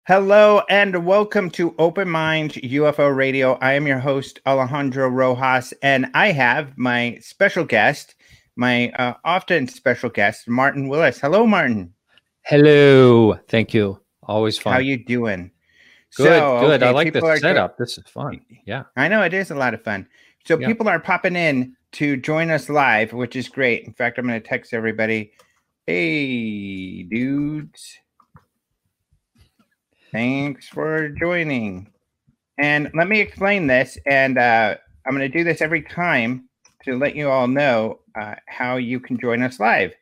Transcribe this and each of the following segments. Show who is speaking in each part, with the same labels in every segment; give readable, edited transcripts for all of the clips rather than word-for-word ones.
Speaker 1: Hello and welcome to Open Mind UFO Radio. I am your host, Alejandro Rojas, and I have my special guest, my often special guest, Martin Willis. Hello, Martin.
Speaker 2: Hello. Thank you. Always fun.
Speaker 1: How you doing?
Speaker 2: Good,
Speaker 1: So,
Speaker 2: good.
Speaker 1: okay,
Speaker 2: I like the setup. This is fun. Yeah.
Speaker 1: I know it is a lot of fun. So people are popping in to join us live, which is great. In fact, I'm going to text everybody, hey, dudes. Thanks for joining. And let me explain this. And I'm going to do this every time to let you all know how you can join us live.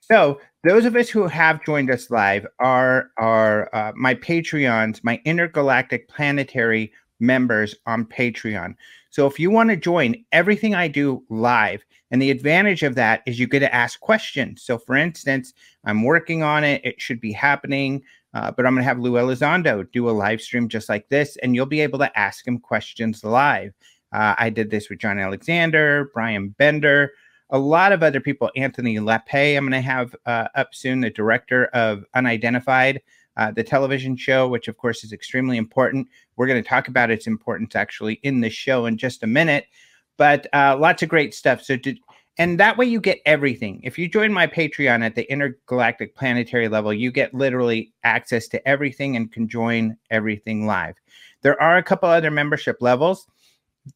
Speaker 1: So those of us who have joined us live are my Patreons, my intergalactic planetary members on Patreon. So if you want to join everything I do live, and the advantage of that is you get to ask questions. So for instance, I'm working on it. It should be happening. But I'm going to have Lou Elizondo do a live stream just like this, and you'll be able to ask him questions live. I did this with John Alexander, Brian Bender, a lot of other people, Anthony Lepay. I'm going to have up soon, the director of Unidentified, the television show, which of course is extremely important. We're going to talk about its importance actually in the show in just a minute, but lots of great stuff. And that way you get everything. If you join my Patreon at the intergalactic planetary level, you get literally access to everything and can join everything live. There are a couple other membership levels.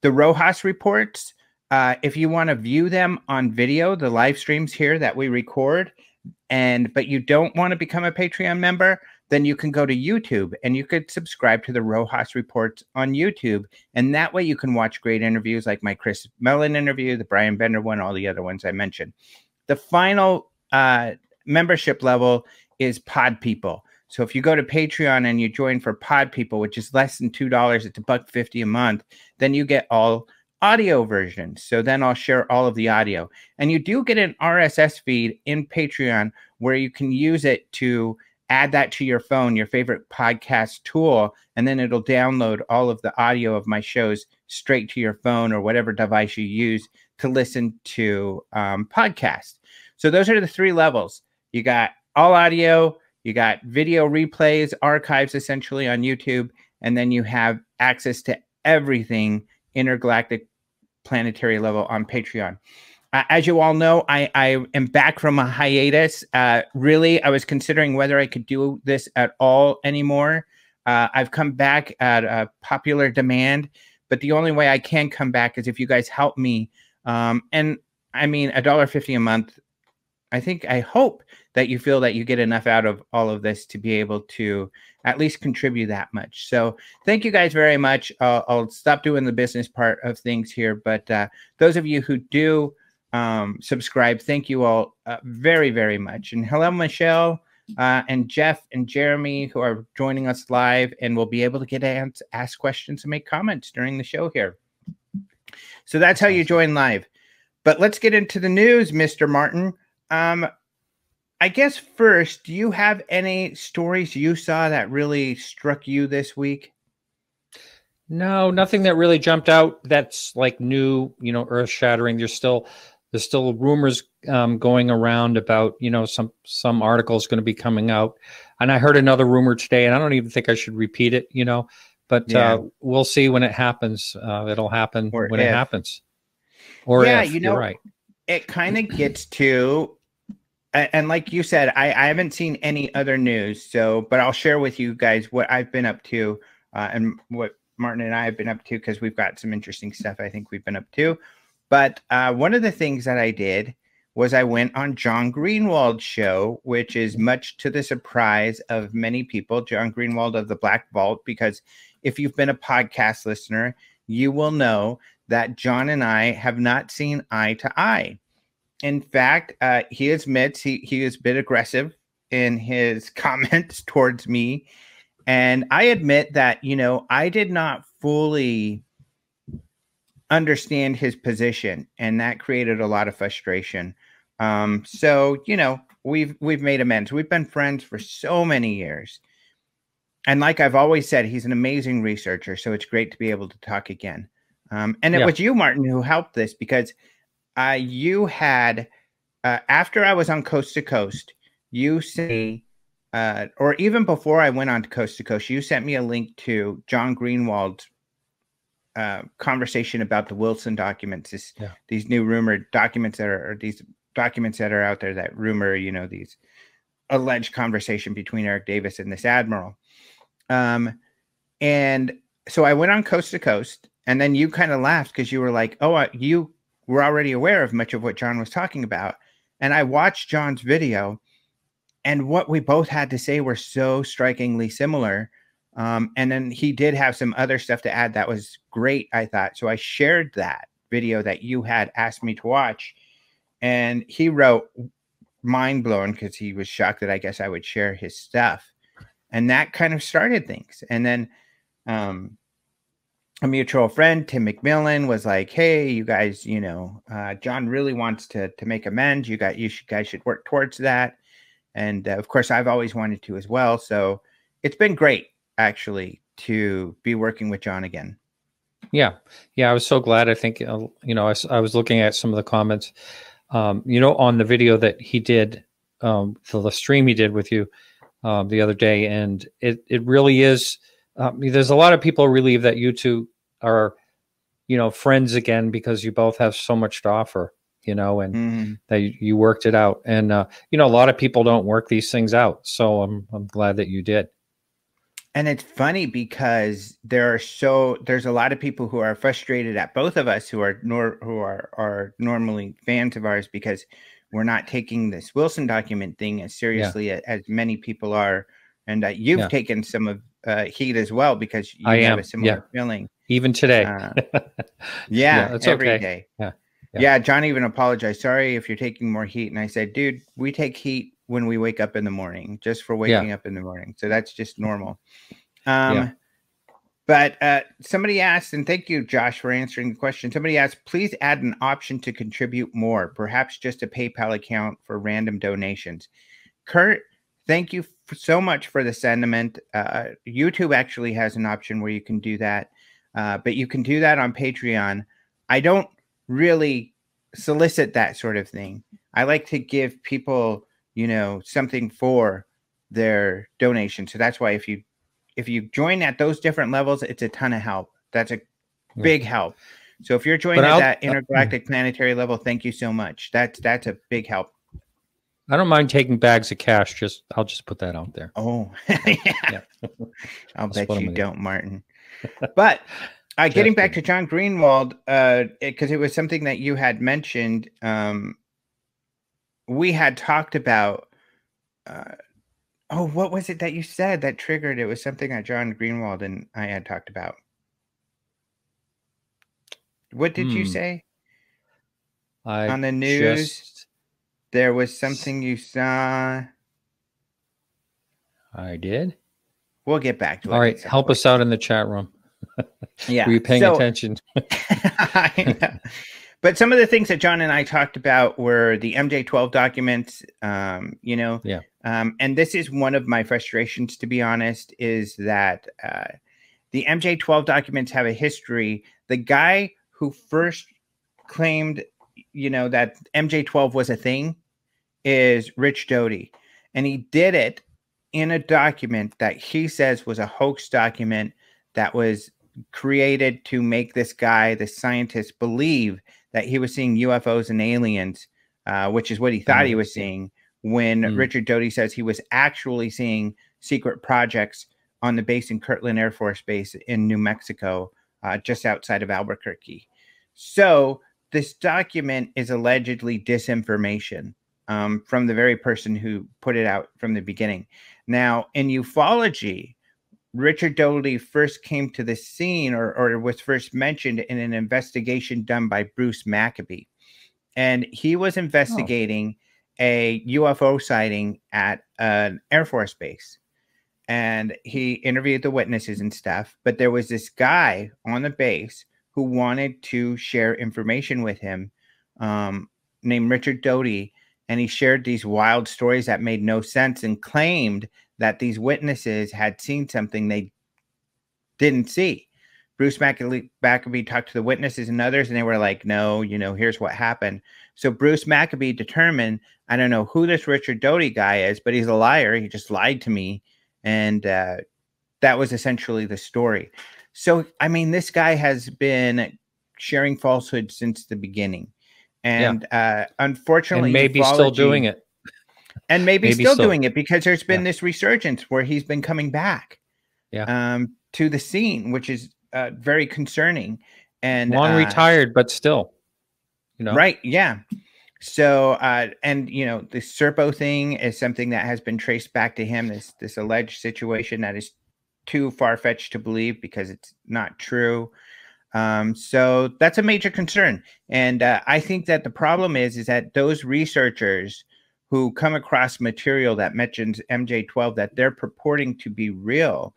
Speaker 1: The Rojas reports, if you want to view them on video, the live streams here that we record, but you don't want to become a Patreon member, then you can go to YouTube and you could subscribe to the Rojas reports on YouTube. And that way you can watch great interviews like my Chris Melon interview, the Brian Bender one, all the other ones I mentioned. The final membership level is Pod People. So if you go to Patreon and you join for Pod People, which is less than $2, it's $1.50 a month, then you get all audio versions. So then I'll share all of the audio. And you do get an RSS feed in Patreon where you can use it to add that to your phone, your favorite podcast tool, and then it'll download all of the audio of my shows straight to your phone or whatever device you use to listen to podcasts. So those are the three levels. You got all audio, you got video replays, archives essentially on YouTube, and then you have access to everything intergalactic planetary level on Patreon. As you all know, I am back from a hiatus. Really, I was considering whether I could do this at all anymore. I've come back at a popular demand, but the only way I can come back is if you guys help me. And I mean, $1.50 a month. I hope that you feel that you get enough out of all of this to be able to at least contribute that much. So thank you guys very much. I'll stop doing the business part of things here, but those of you who do subscribe, thank you all very, very much. And hello, Michelle and Jeff and Jeremy, who are joining us live and will be able to get to ask questions and make comments during the show here. So that's how you join live. But let's get into the news, Mr. Martin. I guess first, do you have any stories you saw that really struck you this week?
Speaker 2: No, nothing that really jumped out that's like new, earth shattering. There's still rumors going around about, some articles going to be coming out. And I heard another rumor today, and I don't even think I should repeat it, but we'll see when it happens. It'll happen when it happens. Or if, you're right.
Speaker 1: It kind of gets to, and like you said, I haven't seen any other news. But I'll share with you guys what I've been up to and what Martin and I have been up to, because we've got some interesting stuff I think we've been up to. But one of the things that I did was I went on John Greenwald's show, which is much to the surprise of many people, John Greenwald of the Black Vault, because if you've been a podcast listener, you will know that John and I have not seen eye to eye. In fact, he admits he is a bit aggressive in his comments towards me. And I admit that, I did not fully understand his position, and that created a lot of frustration. So, we've made amends. We've been friends for so many years. And like I've always said, he's an amazing researcher. So it's great to be able to talk again. And it was you, Martin, who helped this, because you had, after I was on Coast to Coast, you say or even before I went on to Coast, you sent me a link to John Greenwald's conversation about the Wilson documents, these new rumored documents that are, or these documents that are out there that rumor, you know, these alleged conversation between Eric Davis and this admiral. And so I went on Coast to Coast, and then you kind of laughed because you were like, oh, you were already aware of much of what John was talking about. And I watched John's video, and what we both had to say were so strikingly similar. And then he did have some other stuff to add that was great, I thought. So I shared that video that you had asked me to watch. And he wrote, mind blown, because he was shocked that I guess I would share his stuff. And that kind of started things. And then a mutual friend, Tim McMillan, was like, hey, you guys, you know, John really wants to make amends. You guys should work towards that. And of course, I've always wanted to as well. So it's been great, actually, to be working with John again.
Speaker 2: Yeah. I was so glad. I think, you know, I was looking at some of the comments, you know, on the video that he did, so the stream he did with you the other day. And it really is, there's a lot of people relieved that you two are, you know, friends again, because you both have so much to offer, you know, and that you worked it out. And, you know, a lot of people don't work these things out. So I'm glad that you did.
Speaker 1: And it's funny because there's a lot of people who are frustrated at both of us who are normally fans of ours, because we're not taking this Wilson document thing as seriously as many people are. And you've taken some of heat as well, because you have a similar feeling.
Speaker 2: Even today.
Speaker 1: It's every day. Yeah. John even apologized. Sorry if you're taking more heat. And I said, dude, we take heat when we wake up in the morning, just for waking up in the morning. So that's just normal. But somebody asked, and thank you, Josh, for answering the question. Somebody asked, please add an option to contribute more, perhaps just a PayPal account for random donations. Kurt, thank you so much for the sentiment. YouTube actually has an option where you can do that, but you can do that on Patreon. I don't really solicit that sort of thing. I like to give people, you know, something for their donation. So that's why if you join at those different levels, it's a ton of help. That's a big help. So if you're joining at that intergalactic planetary level, thank you so much. That's a big help.
Speaker 2: I don't mind taking bags of cash. I'll just put that out there.
Speaker 1: Oh, yeah. I'll bet you don't, Martin. But getting back to John Greenwald, because it was something that you had mentioned, we had talked about, what was it that you said that triggered? It was something that John Greenwald and I had talked about. What did you say? On the news, there was something you saw. I
Speaker 2: did?
Speaker 1: We'll get back to it.
Speaker 2: All right, help us out in the chat room.
Speaker 1: Yeah.
Speaker 2: Were you paying attention?
Speaker 1: I know. But some of the things that John and I talked about were the MJ-12 documents, you know.
Speaker 2: Yeah.
Speaker 1: And this is one of my frustrations, to be honest, is that the MJ-12 documents have a history. The guy who first claimed, you know, that MJ-12 was a thing is Rich Doty. And he did it in a document that he says was a hoax document that was created to make this guy, the scientist, believe that he was seeing UFOs and aliens, which is what he thought he was seeing, when Richard Doty says he was actually seeing secret projects on the base in Kirtland Air Force Base in New Mexico, just outside of Albuquerque. So this document is allegedly disinformation from the very person who put it out from the beginning. Now, in ufology, Richard Doty first came to the scene or was first mentioned in an investigation done by Bruce Maccabee. And he was investigating a UFO sighting at an Air Force base. And he interviewed the witnesses and stuff. But there was this guy on the base who wanted to share information with him, named Richard Doty. And he shared these wild stories that made no sense and claimed that these witnesses had seen something they didn't see. Bruce Maccabee talked to the witnesses and others, and they were like, no, here's what happened. So Bruce Maccabee determined, I don't know who this Richard Doty guy is, but he's a liar. He just lied to me. And that was essentially the story. So, I mean, this guy has been sharing falsehoods since the beginning. And unfortunately,
Speaker 2: and maybe still doing it.
Speaker 1: And maybe still doing it, because there's been this resurgence where he's been coming back to the scene, which is very concerning. And
Speaker 2: long retired, but still,
Speaker 1: right. Yeah. So, and the Serpo thing is something that has been traced back to him. This alleged situation that is too far-fetched to believe because it's not true. So that's a major concern. And I think that the problem is that those researchers who come across material that mentions MJ12 that they're purporting to be real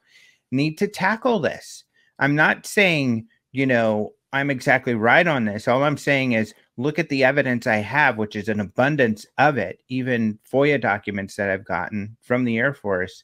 Speaker 1: need to tackle this. I'm not saying, I'm exactly right on this. All I'm saying is look at the evidence I have, which is an abundance of it, even FOIA documents that I've gotten from the Air Force.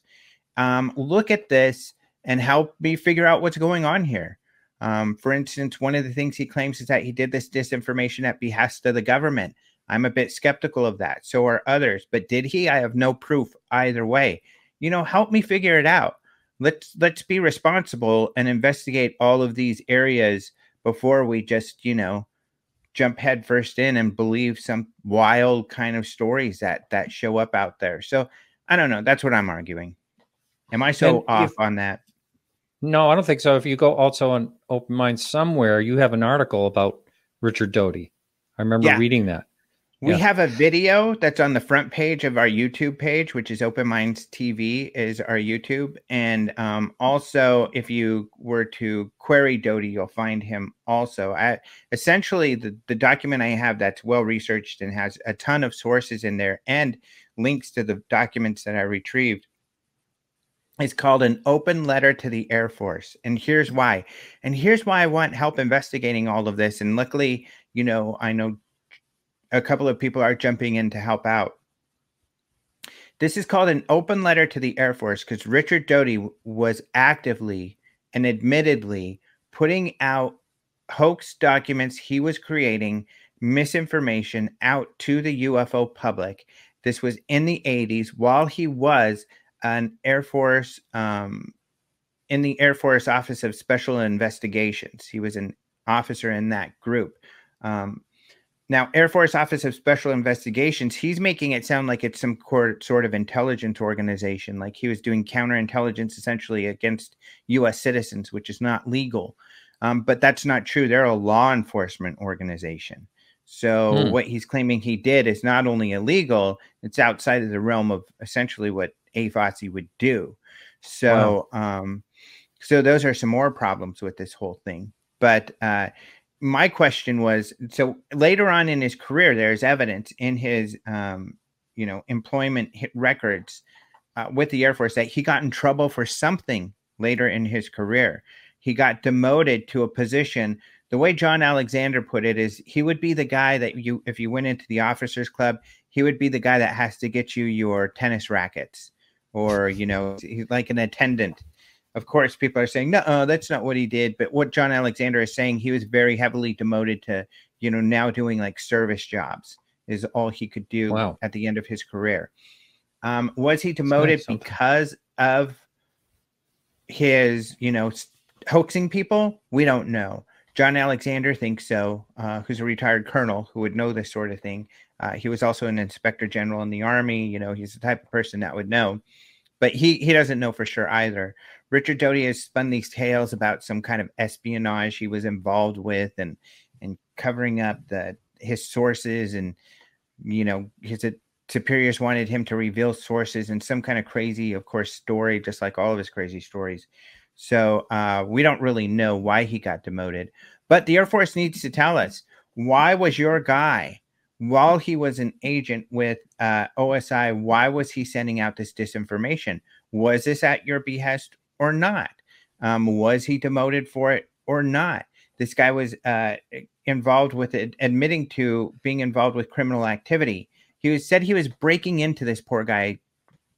Speaker 1: Look at this and help me figure out what's going on here. For instance, one of the things he claims is that he did this disinformation at behest of the government. I'm a bit skeptical of that. So are others. But did he? I have no proof either way. Help me figure it out. Let's be responsible and investigate all of these areas before we just, jump headfirst in and believe some wild kind of stories that show up out there. So I don't know. That's what I'm arguing. Am I so off on that?
Speaker 2: No, I don't think so. If you go also on Open Minds somewhere, you have an article about Richard Doty. I remember reading that.
Speaker 1: We have a video that's on the front page of our YouTube page, which is Open Minds TV is our YouTube. And also, if you were to query Doty, you'll find him also. Essentially, the document I have that's well-researched and has a ton of sources in there and links to the documents that I retrieved is called An Open Letter to the Air Force. And here's why. And here's why I want help investigating all of this. And luckily, I know a couple of people are jumping in to help out. This is called An Open Letter to the Air Force because Richard Doty was actively and admittedly putting out hoax documents he was creating, misinformation out to the UFO public. This was in the 80s while he was an Air Force, in the Air Force Office of Special Investigations. He was an officer in that group. Now, Air Force Office of Special Investigations, he's making it sound like it's some sort of intelligence organization, like he was doing counterintelligence essentially against U.S. citizens, which is not legal. But that's not true. They're a law enforcement organization. So what he's claiming he did is not only illegal, it's outside of the realm of essentially what AFOSI would do. So, so those are some more problems with this whole thing. But my question was, so later on in his career, there's evidence in his, employment records with the Air Force that he got in trouble for something later in his career. He got demoted to a position. The way John Alexander put it is he would be the guy that if you went into the officers club, he would be the guy that has to get you your tennis rackets or, he's like an attendant. Of course, people are saying, no, that's not what he did. But what John Alexander is saying, he was very heavily demoted to, now doing like service jobs is all he could do at the end of his career. Was he demoted because of his, hoaxing people? We don't know. John Alexander thinks so, who's a retired colonel who would know this sort of thing. He was also an inspector general in the Army. He's the type of person that would know. But he doesn't know for sure either. Richard Doty has spun these tales about some kind of espionage he was involved with and covering up his sources and, his superiors wanted him to reveal sources and some kind of crazy, of course, story, just like all of his crazy stories. So we don't really know why he got demoted. But the Air Force needs to tell us, why was your guy, while he was an agent with OSI, why was he sending out this disinformation? Was this at your behest or not? Was he demoted for it or not? This guy was involved with it, admitting to being involved with criminal activity. Said he was breaking into this poor guy,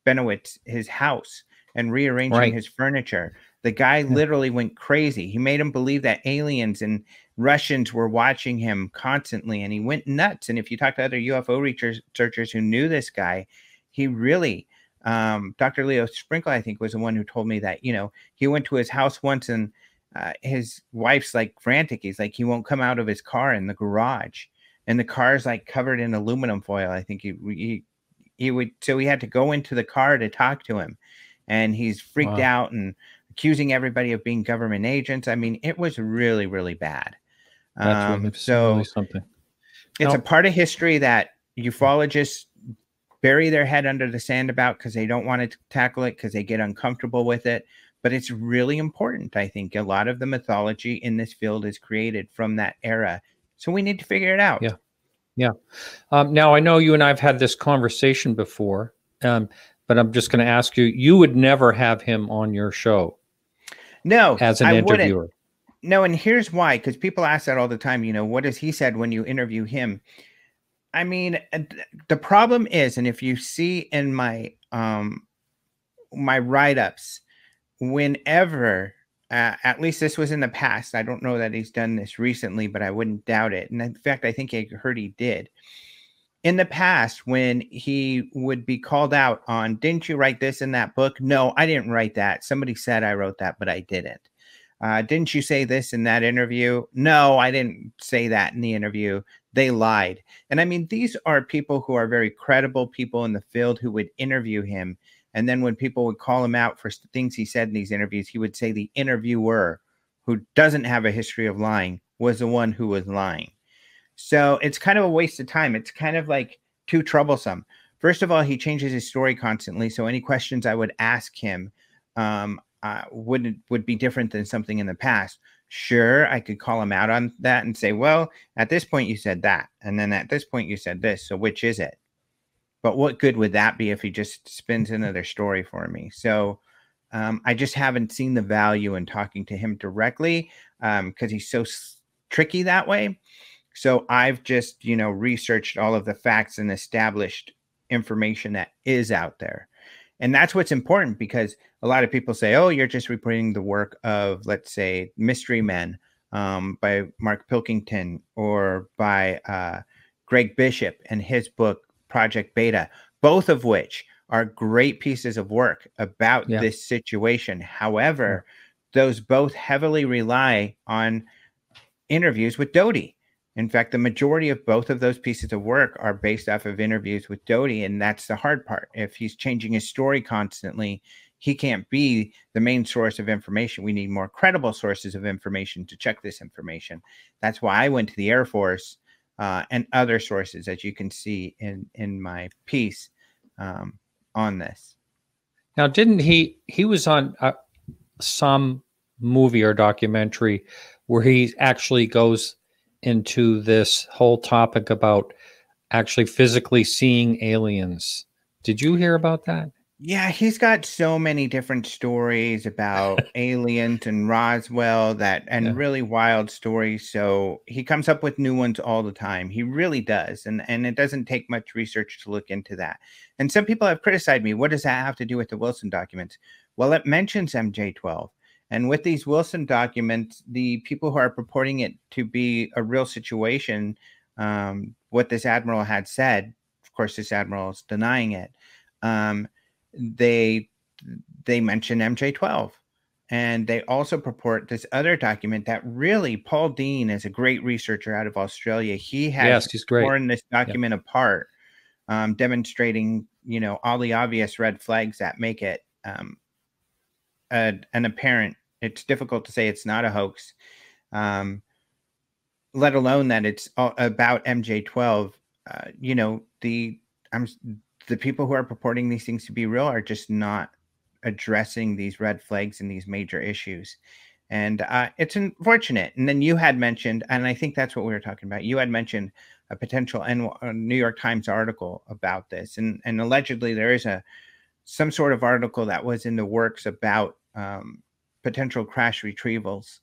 Speaker 1: Benowitz, his house, and rearranging his furniture. The guy literally went crazy. He made him believe that aliens and Russians were watching him constantly, and he went nuts. And if you talk to other UFO researchers who knew this guy, he really, Dr. Leo Sprinkle, I think, was the one who told me that, you know, he went to his house once and his wife's like frantic. He's like, he won't come out of his car in the garage, and the car's like covered in aluminum foil. I think he would, so he had to go into the car to talk to him, and he's freaked out and accusing everybody of being government agents. I mean, it was really, really bad.
Speaker 2: That's really something.
Speaker 1: It's a part of history that ufologists bury their head under the sand about because they don't want to tackle it, because they get uncomfortable with it. But it's really important. I think a lot of the mythology in this field is created from that era. So we need to figure it out.
Speaker 2: Yeah. Yeah. Now, I know you and I have had this conversation before, but I'm just going to ask you, you would never have him on your show.
Speaker 1: No,
Speaker 2: as an interviewer.
Speaker 1: Wouldn't. No, and here's why, because people ask that all the time, you know, what has he said when you interview him? I mean, the problem is, and if you see in my my write-ups, whenever, at least this was in the past, I don't know that he's done this recently, but I wouldn't doubt it. And in fact, I think I heard he did. In the past, when he would be called out on, didn't you write this in that book? No, I didn't write that. Somebody said I wrote that, but I didn't. Didn't you say this in that interview? No, I didn't say that in the interview. They lied. And I mean, these are people who are very credible people in the field who would interview him. And then when people would call him out for things he said in these interviews, he would say the interviewer, who doesn't have a history of lying, was the one who was lying. So it's kind of a waste of time. It's kind of like too troublesome. First of all, he changes his story constantly. So any questions I would ask him would be different than something in the past. Sure, I could call him out on that and say, well, at this point you said that, and then at this point you said this. So which is it? But what good would that be if he just spins another story for me? So I just haven't seen the value in talking to him directly because he's so tricky that way. So I've just, you know, researched all of the facts and established information that is out there. And that's what's important, because a lot of people say, oh, you're just reporting the work of, let's say, Mystery Men by Mark Pilkington, or by Greg Bishop and his book, Project Beta, both of which are great pieces of work about this situation. However, those both heavily rely on interviews with Doty. In fact, the majority of both of those pieces of work are based off of interviews with Doty, and that's the hard part. If he's changing his story constantly, he can't be the main source of information. We need more credible sources of information to check this information. That's why I went to the Air Force and other sources, as you can see in my piece on this.
Speaker 2: Now, didn't he was on some movie or documentary where he actually goes into this whole topic about actually physically seeing aliens. Did you hear about that?
Speaker 1: Yeah, he's got so many different stories about aliens and Roswell and really wild stories. So he comes up with new ones all the time. He really does. And it doesn't take much research to look into that. And some people have criticized me. What does that have to do with the Wilson documents? Well, it mentions MJ-12. And with these Wilson documents, the people who are purporting it to be a real situation, what this admiral had said, of course, this admiral is denying it. They mention MJ-12, and they also purport this other document that really Paul Dean is a great researcher out of Australia. He has torn this document apart, demonstrating, you know, all the obvious red flags that make it an apparent. It's difficult to say it's not a hoax, let alone that it's about MJ-12. You know, the people who are purporting these things to be real are just not addressing these red flags and these major issues. And it's unfortunate. And then you had mentioned, and I think that's what we were talking about, you had mentioned a potential New York Times article about this. And allegedly there is some sort of article that was in the works about potential crash retrievals.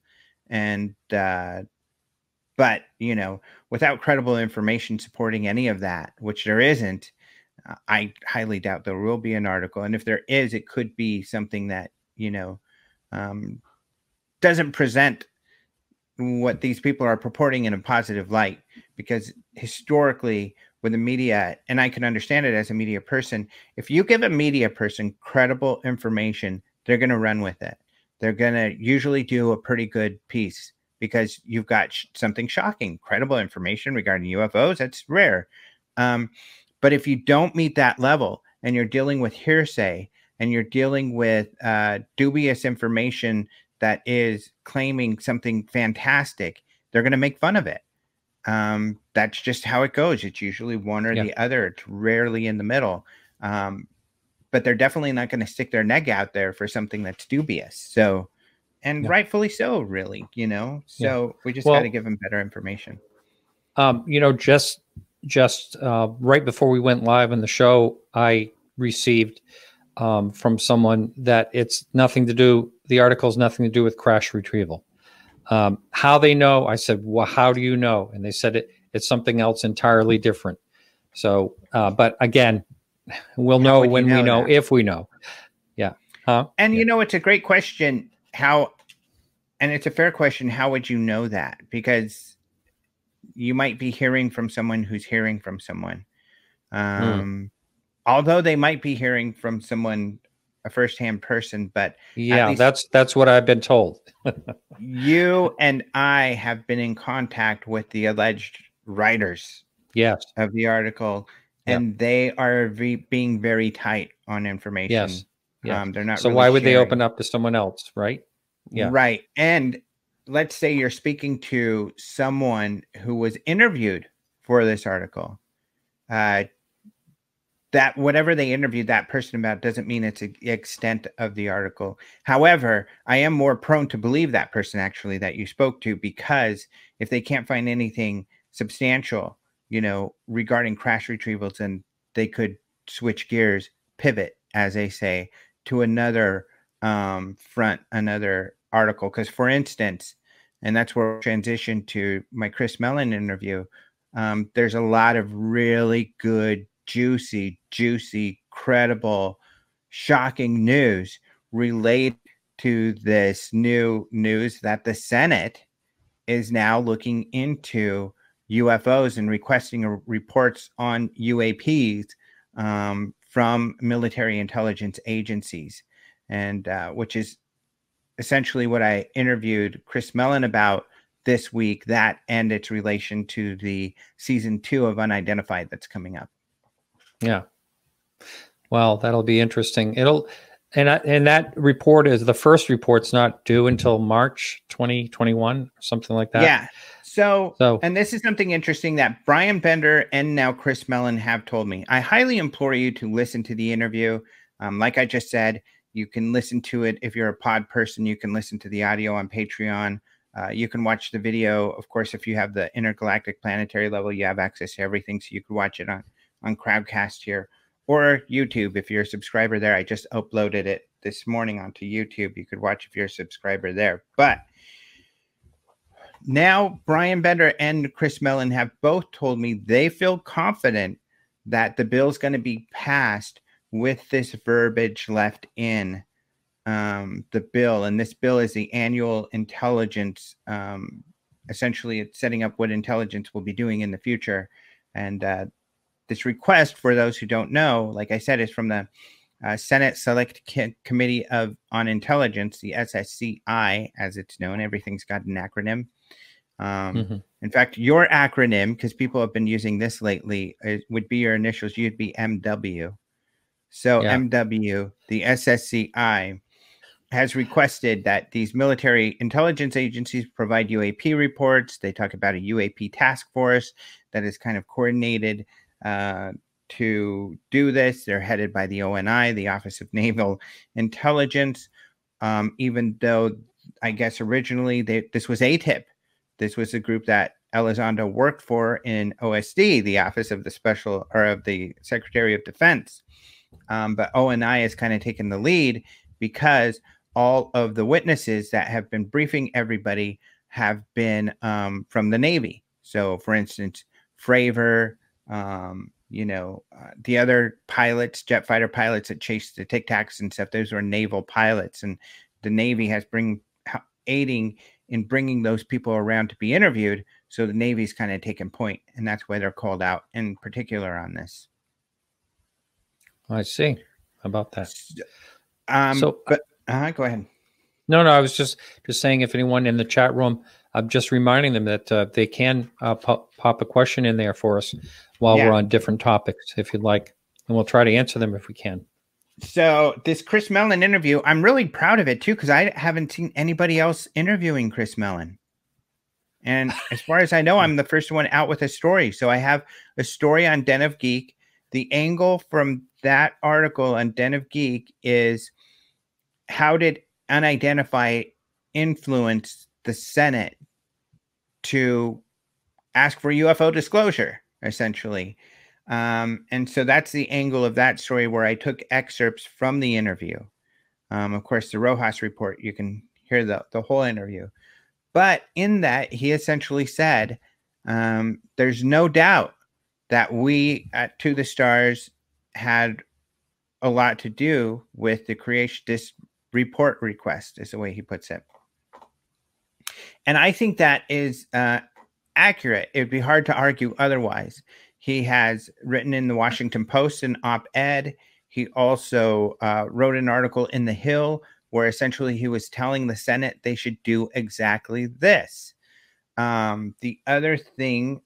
Speaker 1: And but, you know, without credible information supporting any of that, which there isn't, I highly doubt there will be an article. And if there is, it could be something that, doesn't present what these people are purporting in a positive light, because historically with the media, and I can understand it as a media person, if you give a media person credible information, they're going to run with it. They're going to usually do a pretty good piece because you've got something shocking, credible information regarding UFOs. That's rare. But if you don't meet that level and you're dealing with hearsay and you're dealing with dubious information that is claiming something fantastic, they're going to make fun of it. That's just how it goes. It's usually one or the other. It's rarely in the middle. But they're definitely not going to stick their neck out there for something that's dubious. So, and rightfully so, really, so we just got to give them better information.
Speaker 2: Just right before we went live on the show, I received from someone that it's nothing to do, the article has nothing to do with crash retrieval. How they know, I said, well, how do you know? And they said it's something else entirely different. So, but again, we'll know when we know, if we know. Yeah.
Speaker 1: And it's a great question. And it's a fair question. How would you know that? Because you might be hearing from someone who's hearing from someone. Although they might be hearing from someone, a firsthand person, but
Speaker 2: that's what I've been told.
Speaker 1: You and I have been in contact with the alleged writers of the article, and they are being very tight on information.
Speaker 2: Yes.
Speaker 1: They're not.
Speaker 2: So
Speaker 1: really
Speaker 2: why would
Speaker 1: sharing.
Speaker 2: they open up to someone else, right? Yeah.
Speaker 1: Right. And let's say you're speaking to someone who was interviewed for this article. That whatever they interviewed that person about doesn't mean it's the extent of the article. However, I am more prone to believe that person actually that you spoke to, because if they can't find anything substantial, regarding crash retrievals, then they could switch gears, pivot, as they say, to another front, another article. Because, for instance, and that's where we'll transition to my Chris Melon interview, there's a lot of really good, juicy, credible, shocking news related to this new news that the Senate is now looking into UFOs and requesting reports on UAPs from military intelligence agencies, and which is essentially what I interviewed Chris Melon about this week, that and its relation to the season 2 of Unidentified that's coming up.
Speaker 2: Yeah. Well, that'll be interesting. And that report is the first report's not due until March 2021 or something like that.
Speaker 1: Yeah. So, and this is something interesting that Brian Bender and now Chris Melon have told me. I highly implore you to listen to the interview. Like I just said, you can listen to it. If you're a pod person, you can listen to the audio on Patreon. You can watch the video. Of course, if you have the intergalactic planetary level, you have access to everything. So you can watch it on Crowdcast here, or YouTube if you're a subscriber there. I just uploaded it this morning onto YouTube. You could watch if you're a subscriber there. But now Brian Bender and Chris Melon have both told me they feel confident that the bill is going to be passed with this verbiage left in the bill. And this bill is the annual intelligence. Essentially, it's setting up what intelligence will be doing in the future. And this request, for those who don't know, like I said, is from the Senate Select Committee on Intelligence, the SSCI, as it's known. Everything's got an acronym. In fact, your acronym, because people have been using this lately, would be your initials. You'd be MW. So MW, the SSCI, has requested that these military intelligence agencies provide UAP reports. They talk about a UAP task force that is kind of coordinated to do this. They're headed by the ONI, the Office of Naval Intelligence, even though I guess originally this was ATIP. This was a group that Elizondo worked for in OSD, the Office of the Secretary of Defense. But ONI has kind of taken the lead because all of the witnesses that have been briefing everybody have been from the Navy. So, for instance, Fravor, the other pilots, jet fighter pilots that chased the Tic Tacs and stuff, those were naval pilots, and the Navy has aiding in bringing those people around to be interviewed. So the Navy's kind of taken point, and that's why they're called out in particular on this.
Speaker 2: I see. How about that?
Speaker 1: Go ahead.
Speaker 2: No, I was just saying, if anyone in the chat room, I'm just reminding them that they can pop a question in there for us while we're on different topics, if you'd like, and we'll try to answer them if we can.
Speaker 1: So this Chris Melon interview, I'm really proud of it too, because I haven't seen anybody else interviewing Chris Melon. And as far as I know, I'm the first one out with a story. So I have a story on Den of Geek. The angle from that article on Den of Geek is, how did unidentified influence the Senate to ask for UFO disclosure, essentially? And so that's the angle of that story, where I took excerpts from the interview. Of course, the Rojas report, you can hear the whole interview. But in that, he essentially said, there's no doubt that we at To the Stars had a lot to do with the creation, this report request, is the way he puts it. And I think that is accurate. It would be hard to argue otherwise. He has written in the Washington Post an op-ed. He also wrote an article in The Hill, where essentially he was telling the Senate they should do exactly this. The other thing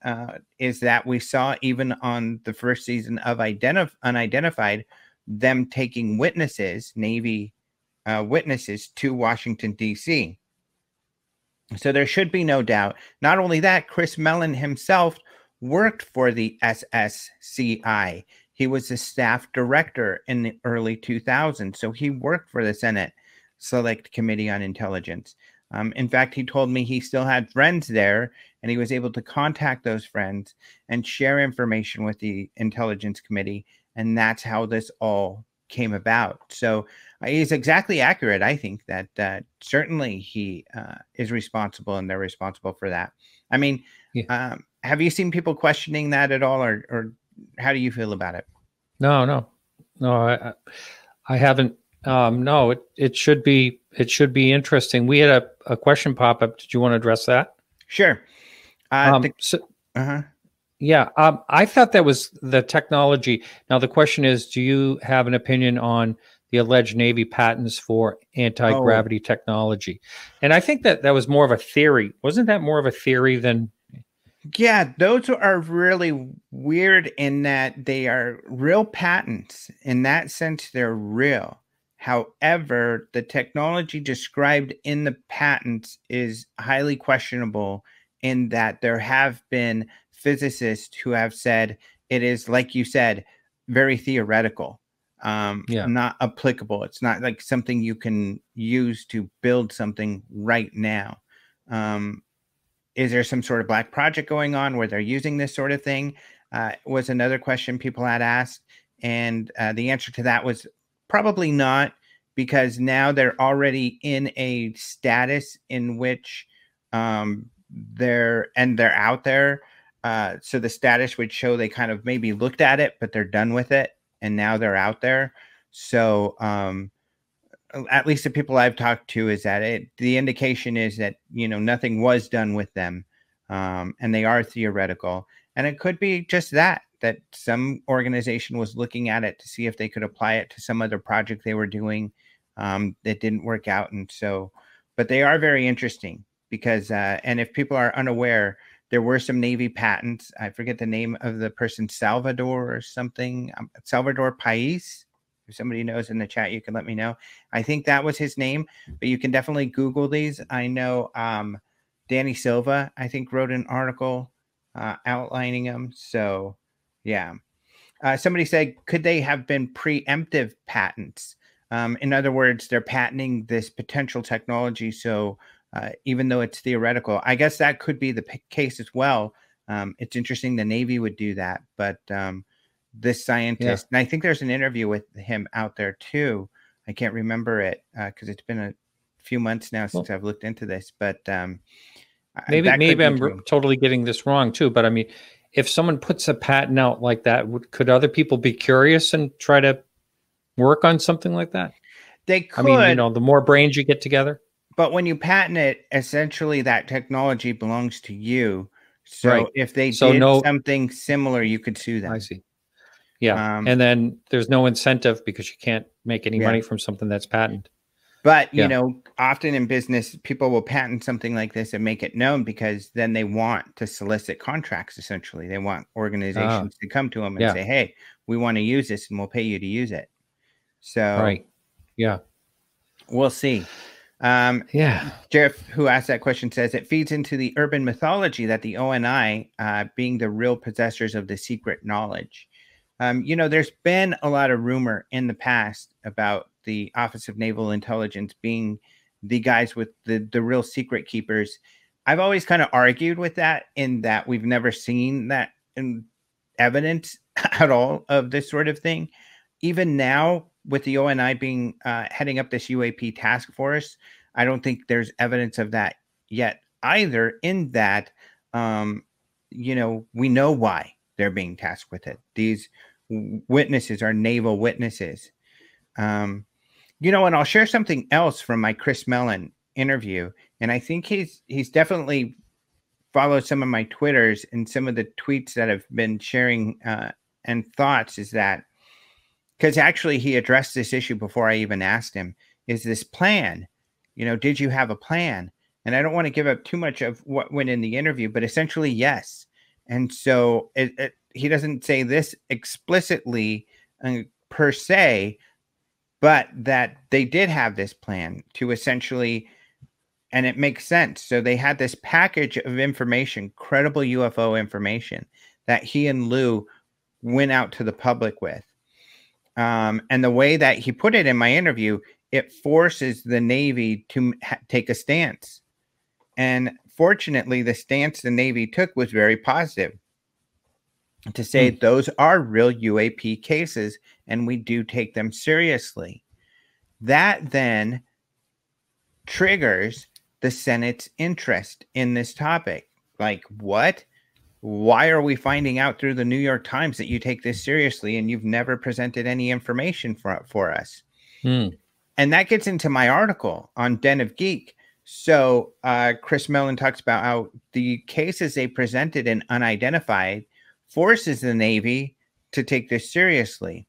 Speaker 1: is that we saw, even on the first season of Unidentified, them taking witnesses, Navy witnesses, to Washington, D.C. So there should be no doubt. Not only that, Chris Melon himself worked for the SSCI. He was the staff director in the early 2000s. So he worked for the Senate Select Committee on Intelligence. In fact, he told me he still had friends there, and he was able to contact those friends and share information with the Intelligence Committee. And that's how this all came about. So he's exactly accurate. I think that certainly he is responsible, and they're responsible for that. I mean, have you seen people questioning that at all, or how do you feel about it?
Speaker 2: No, I haven't. No, it should be interesting. We had a question pop up. Did you want to address that?
Speaker 1: Sure.
Speaker 2: I thought that was the technology. Now the question is, do you have an opinion on the alleged Navy patents for anti-gravity technology? And I think that was more of a theory. Wasn't that more of a theory than?
Speaker 1: Yeah, those are really weird in that they are real patents. In that sense, they're real. However, the technology described in the patents is highly questionable, in that there have been physicists who have said it is, like you said, very theoretical, not applicable. It's not like something you can use to build something right now. Is there some sort of black project going on where they're using this sort of thing? Was another question people had asked. And the answer to that was probably not, because now they're already in a status in which they're out there. So the status would show they kind of maybe looked at it, but they're done with it, and now they're out there. So at least the people I've talked to is that the indication is that, nothing was done with them, and they are theoretical. And it could be just that some organization was looking at it to see if they could apply it to some other project they were doing that didn't work out. And so, but they are very interesting because, and if people are unaware, there were some Navy patents. I forget the name of the person, Salvador or something, Salvador Pais. If somebody knows in the chat, you can let me know. I think that was his name, but you can definitely Google these. I know Danny Silva, I think, wrote an article outlining them. So, yeah. Somebody said, could they have been preemptive patents? In other words, they're patenting this potential technology. So even though it's theoretical, I guess that could be the case as well. It's interesting the Navy would do that. But this scientist, and I think there's an interview with him out there too. I can't remember it because it's been a few months now since I've looked into this. But
Speaker 2: maybe I'm totally getting this wrong too. But I mean, if someone puts a patent out like that, could other people be curious and try to work on something like that?
Speaker 1: They could.
Speaker 2: I mean, the more brains you get together.
Speaker 1: But when you patent it, essentially that technology belongs to you. So
Speaker 2: Right.
Speaker 1: if they
Speaker 2: So
Speaker 1: did something similar, you could sue them.
Speaker 2: I see. Yeah. And then there's no incentive because you can't make any money from something that's patented.
Speaker 1: But, you know, often in business, people will patent something like this and make it known because then they want to solicit contracts, essentially. They want organizations to come to them and say, hey, we want to use this and we'll pay you to use it. So, we'll see. Jeff, who asked that question, says it feeds into the urban mythology that the ONI being the real possessors of the secret knowledge. You know, there's been a lot of rumor in the past about the Office of Naval Intelligence being the guys with the real secret keepers. I've always kind of argued with that, in that we've never seen that in evidence at all of this sort of thing. Even now, with the ONI being heading up this UAP task force, I don't think there's evidence of that yet either, in that, you know, we know why they're being tasked with it. These witnesses are naval witnesses. You know, and I'll share something else from my Chris Melon interview. And I think he's definitely followed some of my Twitters and some of the tweets that I've been sharing and thoughts, is that, because actually he addressed this issue before I even asked him, is this plan, you know, did you have a plan? And I don't want to give up too much of what went in the interview, but essentially, yes. And so he doesn't say this explicitly per se, but that they did have this plan to essentially, and it makes sense. So they had this package of information, credible UFO information, that he and Lou went out to the public with. And the way that he put it in my interview, it forces the Navy to take a stance. And fortunately, the stance the Navy took was very positive, to say those are real UAP cases and we do take them seriously. That then triggers the Senate's interest in this topic. Like, what? Why are we finding out through the New York Times that you take this seriously and you've never presented any information for us? And that gets into my article on Den of Geek. So Chris Melon talks about how the cases they presented in Unidentified forces the Navy to take this seriously.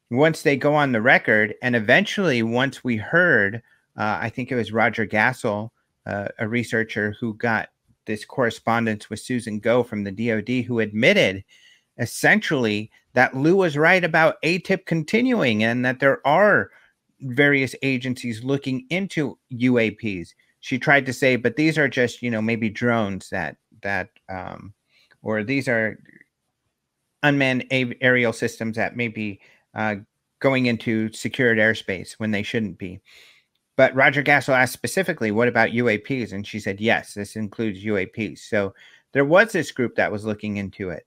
Speaker 1: Once they go on the record, and eventually once we heard, I think it was Roger Gassel, a researcher who got this correspondence with Susan Go from the DoD, who admitted essentially that Lou was right about ATIP continuing and that there are various agencies looking into UAPs. She tried to say, but these are just, you know, maybe drones or these are unmanned aerial systems that may be going into secured airspace when they shouldn't be. But Roger Gassel asked specifically, what about UAPs? And she said, yes, this includes UAPs. So there was this group that was looking into it.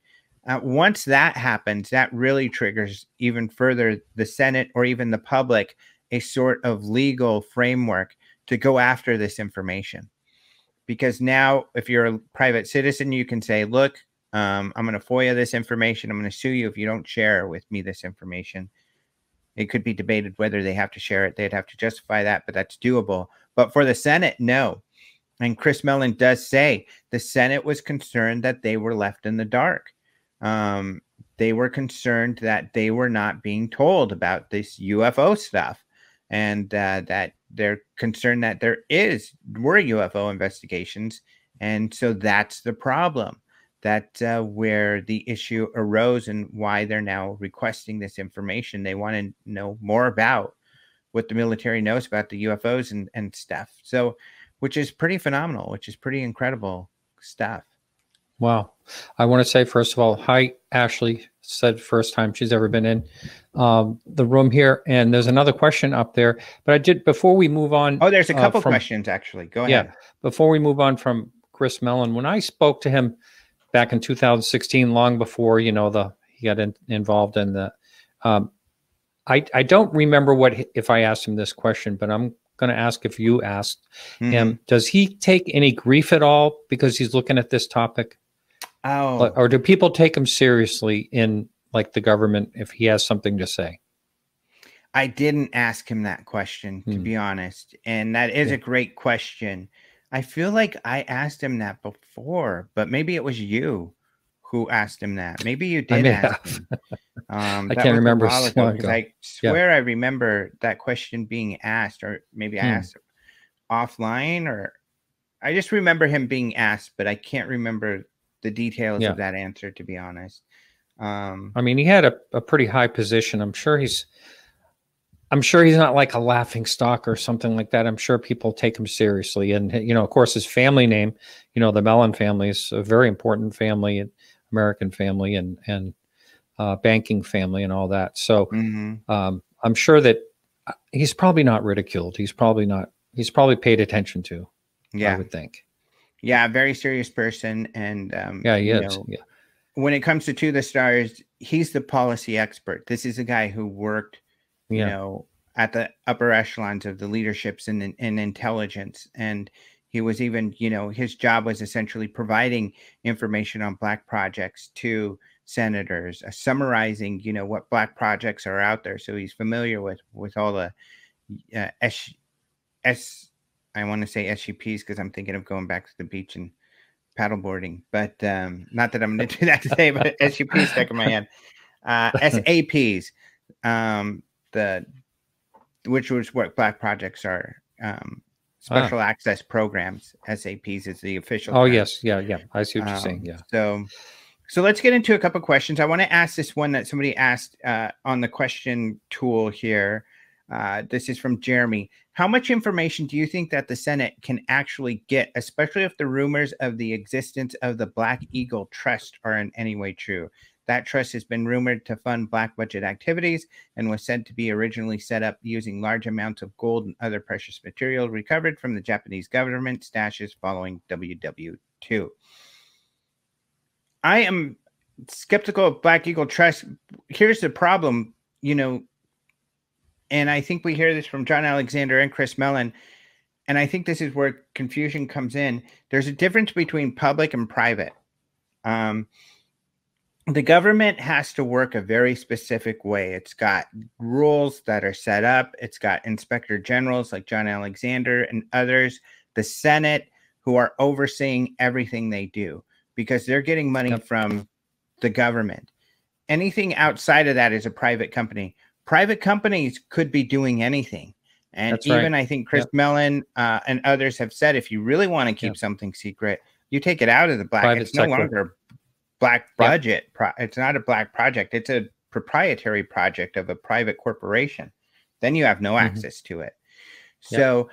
Speaker 1: Once that happens, that really triggers even further the Senate or even the public a sort of legal framework to go after this information. Because now, if you're a private citizen, you can say, look, I'm going to FOIA this information. I'm going to sue you if you don't share with me this information. It could be debated whether they have to share it. They'd have to justify that, but that's doable. But for the Senate, no. And Chris Melon does say the Senate was concerned that they were left in the dark. They were concerned that they were not being told about this UFO stuff, and that they're concerned that there were UFO investigations. And so that's the problem. That's where the issue arose and why they're now requesting this information. They want to know more about what the military knows about the UFOs and stuff. So, which is pretty phenomenal, which is pretty incredible stuff.
Speaker 2: Wow. I want to say, first of all, hi, Ashley. Said first time she's ever been in the room here. And there's another question up there. But I did, before we move on.
Speaker 1: Oh, there's a couple questions, actually. Go ahead.
Speaker 2: Yeah. Before we move on from Chris Mellon, when I spoke to him back in 2016, long before, he got involved in the, I don't remember if I asked him this question, but I'm going to ask if you asked him, does he take any grief at all because he's looking at this topic?
Speaker 1: Oh,
Speaker 2: or do people take him seriously in like the government if he has something to say?
Speaker 1: I didn't ask him that question, to be honest. And that is a great question. I feel like I asked him that before, but maybe it was you who asked him that. Maybe you
Speaker 2: I
Speaker 1: did
Speaker 2: may
Speaker 1: ask
Speaker 2: have.
Speaker 1: him.
Speaker 2: I
Speaker 1: That
Speaker 2: can't
Speaker 1: was a
Speaker 2: remember
Speaker 1: while
Speaker 2: so
Speaker 1: ago
Speaker 2: long
Speaker 1: because
Speaker 2: ago.
Speaker 1: I swear I remember that question being asked, or maybe I asked offline, or I just remember him being asked, but I can't remember the details of that answer, to be honest.
Speaker 2: I mean, he had a pretty high position. I'm sure he's not like a laughing stock or something like that. I'm sure people take him seriously. And, you know, of course, his family name, you know, the Melon family is a very important family, and American family and banking family and all that. So I'm sure that he's probably not ridiculed. He's probably paid attention to, I would think.
Speaker 1: Yeah, very serious person. And,
Speaker 2: he is.
Speaker 1: When it comes to the stars, he's the policy expert. This is a guy who worked, you know, at the upper echelons of the leaderships in intelligence. And he was even, you know, his job was essentially providing information on Black projects to senators, summarizing, you know, what Black projects are out there. So he's familiar with all the I want to say SUPs because I'm thinking of going back to the beach and paddleboarding, but not that I'm going to do that today, but SUPs stuck in my head. SAPs, which was what Black projects are. Special access programs. SAPs is the official term.
Speaker 2: Yes. Yeah. I see what you're saying. Yeah.
Speaker 1: So let's get into a couple of questions. I want to ask this one that somebody asked on the question tool here. This is from Jeremy. How much information do you think that the Senate can actually get, especially if the rumors of the existence of the Black Eagle Trust are in any way true? That trust has been rumored to fund Black budget activities and was said to be originally set up using large amounts of gold and other precious material recovered from the Japanese government stashes following WW2. I am skeptical of Black Eagle Trust. Here's the problem, you know, and I think we hear this from John Alexander and Chris Melon, and I think this is where confusion comes in. There's a difference between public and private. The government has to work a very specific way. It's got rules that are set up. It's got inspector generals like John Alexander and others, the Senate, who are overseeing everything they do because they're getting money from the government. Anything outside of that is a private company. Private companies could be doing anything. And I think Chris Mellon and others have said, if you really want to keep something secret, you take it out of the Black. It's no longer Black budget. It's not a Black project. It's a proprietary project of a private corporation. Then you have no access to it. So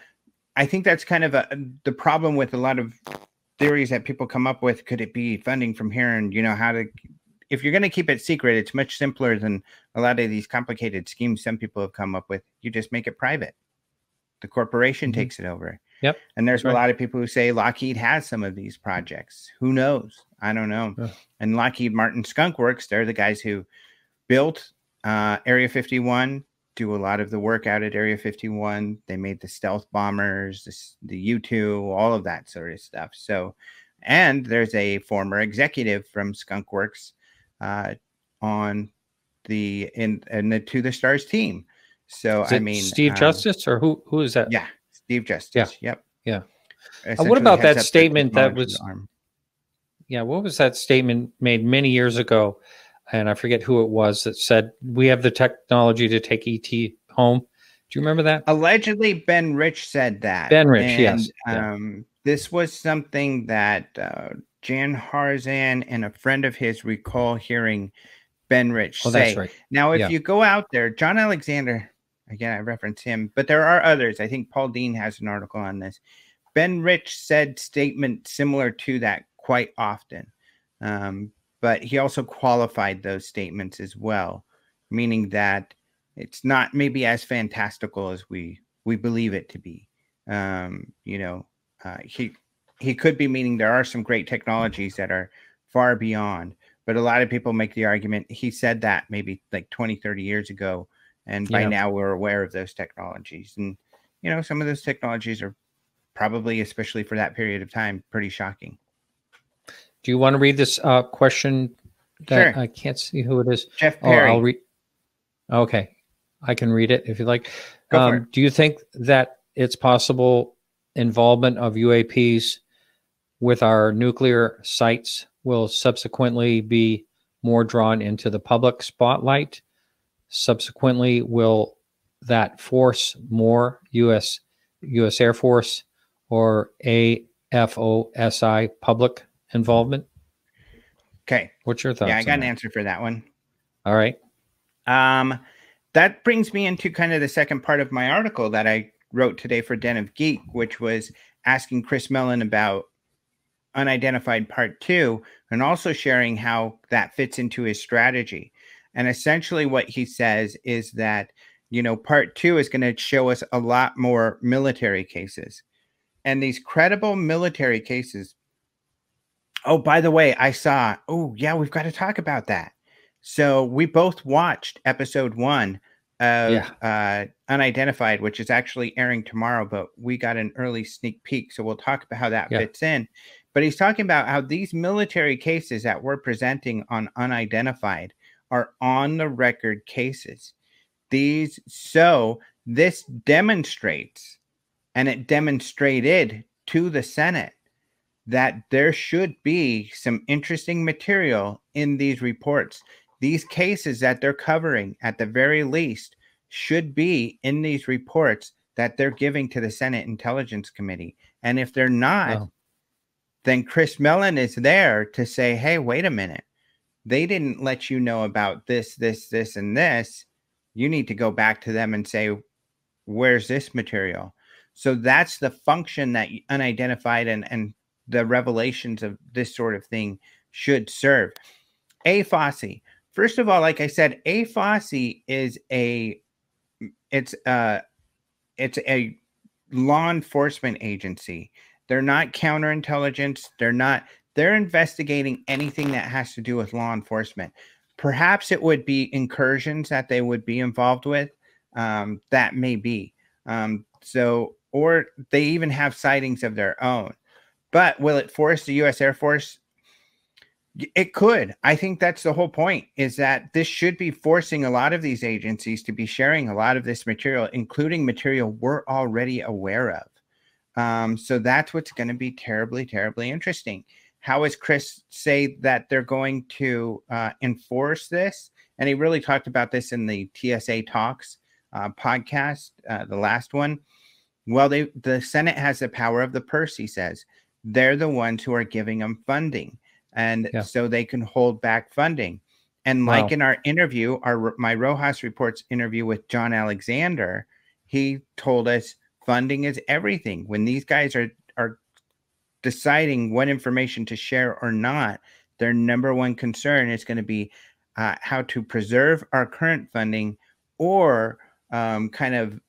Speaker 1: I think that's kind of the problem with a lot of theories that people come up with. Could it be funding from here? And, you know, if you're going to keep it secret, it's much simpler than a lot of these complicated schemes some people have come up with. You just make it private. The corporation takes it over. And there's a lot of people who say Lockheed has some of these projects. Who knows? I don't know. And Lockheed Martin Skunk Works, they're the guys who built Area 51, do a lot of the work out at Area 51. They made the stealth bombers, the U-2, all of that sort of stuff. So, and there's a former executive from Skunk Works on the To the Stars team. So I mean,
Speaker 2: Steve Justice, or who is that?
Speaker 1: Yeah, Steve Justice. Yeah.
Speaker 2: What about that statement that was? What was that statement made many years ago? And I forget who it was that said we have the technology to take ET home. Do you remember that?
Speaker 1: Allegedly, Ben Rich said that.
Speaker 2: Ben Rich, yes.
Speaker 1: This was something that Jan Harzan and a friend of his recall hearing Ben Rich say.
Speaker 2: That's right.
Speaker 1: Now, if you go out there, John Alexander, again, I reference him, but there are others. I think Paul Dean has an article on this. Ben Rich said statements similar to that quite often, but he also qualified those statements as well, meaning that it's not maybe as fantastical as we believe it to be. He could be meaning there are some great technologies that are far beyond, but a lot of people make the argument he said that maybe like 20, 30 years ago. And by now we're aware of those technologies. And, you know, some of those technologies are probably, especially for that period of time, pretty shocking.
Speaker 2: Do you want to read this question? That
Speaker 1: Sure.
Speaker 2: I can't see who it is.
Speaker 1: Jeff
Speaker 2: Oh,
Speaker 1: Perry.
Speaker 2: I'll read. Okay, I can read it if you like.
Speaker 1: Go for it.
Speaker 2: Do you think that it's possible involvement of UAPs with our nuclear sites will subsequently be more drawn into the public spotlight? Subsequently, will that force more U.S. Air Force or AFOSI public involvement?
Speaker 1: Okay.
Speaker 2: What's your thoughts?
Speaker 1: Yeah, I got
Speaker 2: on
Speaker 1: an
Speaker 2: that?
Speaker 1: answer for that one.
Speaker 2: All right.
Speaker 1: That brings me into kind of the second part of my article that I wrote today for Den of Geek, which was asking Chris Melon about Unidentified Part 2 and also sharing how that fits into his strategy. And essentially what he says is that, Part 2 is going to show us a lot more military cases. And these credible military cases. Oh, by the way, we've got to talk about that. So we both watched episode 1 of Unidentified, which is actually airing tomorrow, but we got an early sneak peek. So we'll talk about how that fits in. But he's talking about how these military cases that we're presenting on Unidentified are on the record cases. This demonstrates, and it demonstrated to the Senate, that there should be some interesting material in these reports. These cases that they're covering, at the very least, should be in these reports that they're giving to the Senate Intelligence Committee. And if they're not, then Chris Mellon is there to say, hey, wait a minute. They didn't let you know about this, and this. You need to go back to them and say, where's this material? So that's the function that Unidentified and the revelations of this sort of thing should serve. AFOSI. First of all, like I said, AFOSI is it's a law enforcement agency. They're not counterintelligence. They're investigating anything that has to do with law enforcement. Perhaps it would be incursions that they would be involved with. That may be. Or they even have sightings of their own. But will it force the U.S. Air Force? It could. I think that's the whole point, is that this should be forcing a lot of these agencies to be sharing a lot of this material, including material we're already aware of. So that's what's going to be terribly, terribly interesting. How is Chris say that they're going to enforce this? And he really talked about this in the TSA Talks podcast, the last one. Well, the Senate has the power of the purse, he says. They're the ones who are giving them funding. And so they can hold back funding. And like in our interview, my Rojas Reports interview with John Alexander, he told us funding is everything. When these guys are deciding what information to share or not, their number one concern is going to be how to preserve our current funding, or kind of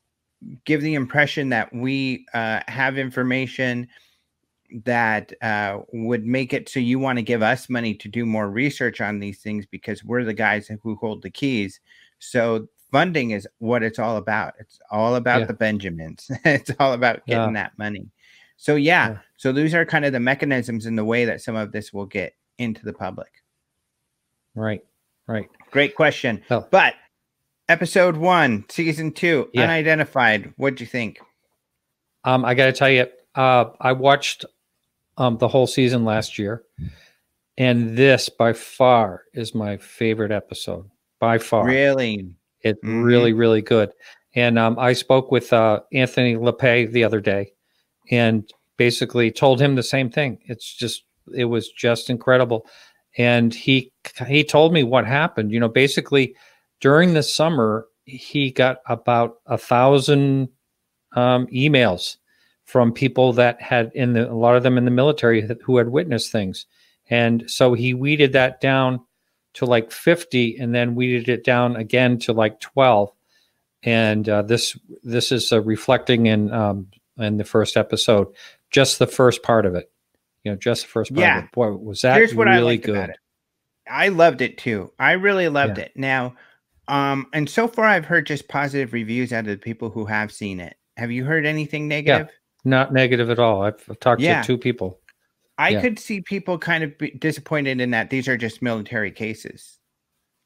Speaker 1: give the impression that we have information that would make it so you want to give us money to do more research on these things because we're the guys who hold the keys. So funding is what it's all about. It's all about the Benjamins. It's all about getting that money. So so those are kind of the mechanisms in the way that some of this will get into the public. Right. Great question. But episode 1, season 2, Unidentified. What'd you think?
Speaker 2: I got to tell you, I watched the whole season last year, and this by far is my favorite episode. By far,
Speaker 1: really,
Speaker 2: it's really, really good. And I spoke with Anthony LePay the other day, and basically told him the same thing. It was just incredible. And he told me what happened. Basically during the summer, he got about 1,000 emails from people that had a lot of them in the military who had witnessed things. And so he weeded that down to like 50 and then weeded it down again to like 12. And this is reflecting in the first episode, just the first part of it. Just the first part of it. Boy, was that really good. About it.
Speaker 1: I loved it too. I really loved it. Now, and so far I've heard just positive reviews out of the people who have seen it. Have you heard anything negative?
Speaker 2: Yeah, not negative at all. I've talked to 2 people.
Speaker 1: I could see people kind of be disappointed in that these are just military cases.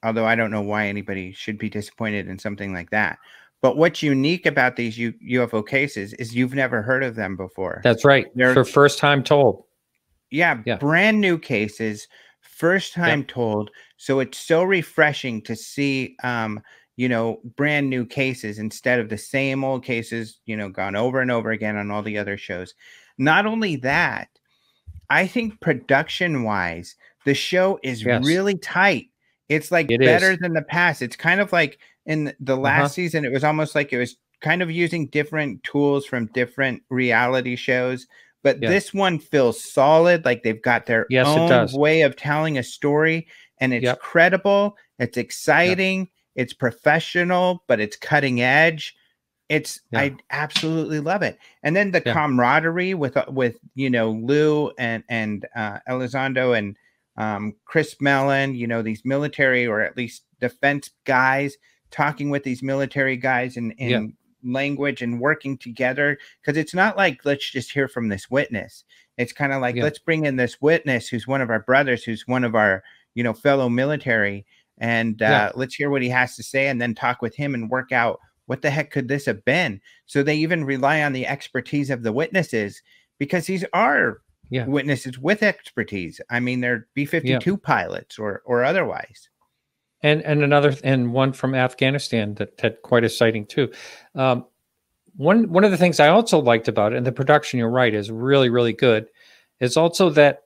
Speaker 1: Although I don't know why anybody should be disappointed in something like that. But what's unique about these UFO cases is you've never heard of them before.
Speaker 2: That's right.
Speaker 1: They're
Speaker 2: for first time told.
Speaker 1: Yeah, brand new cases, first time told. So it's so refreshing to see, you know, brand new cases instead of the same old cases, you know, gone over and over again on all the other shows. Not only that, I think production wise, the show is really tight. It's like better than the past. It's kind of like in the last season, it was almost like it was kind of using different tools from different reality shows. But this one feels solid, like they've got their own way of telling a story, and it's credible, it's exciting, it's professional, but it's cutting edge. I absolutely love it. And then the camaraderie with you know, Lou and Elizondo and Chris Melon, you know, these military or at least defense guys talking with these military guys in language and working together, because it's not like let's just hear from this witness. It's kind of like let's bring in this witness who's one of our brothers, who's one of our, you know, fellow military, and let's hear what he has to say and then talk with him and work out what the heck could this have been. So they even rely on the expertise of the witnesses, because these are witnesses with expertise. I mean, they're B-52 pilots or otherwise.
Speaker 2: And one from Afghanistan that had quite a sighting too. One of the things I also liked about it, and the production, you're right, is really, really good, is also that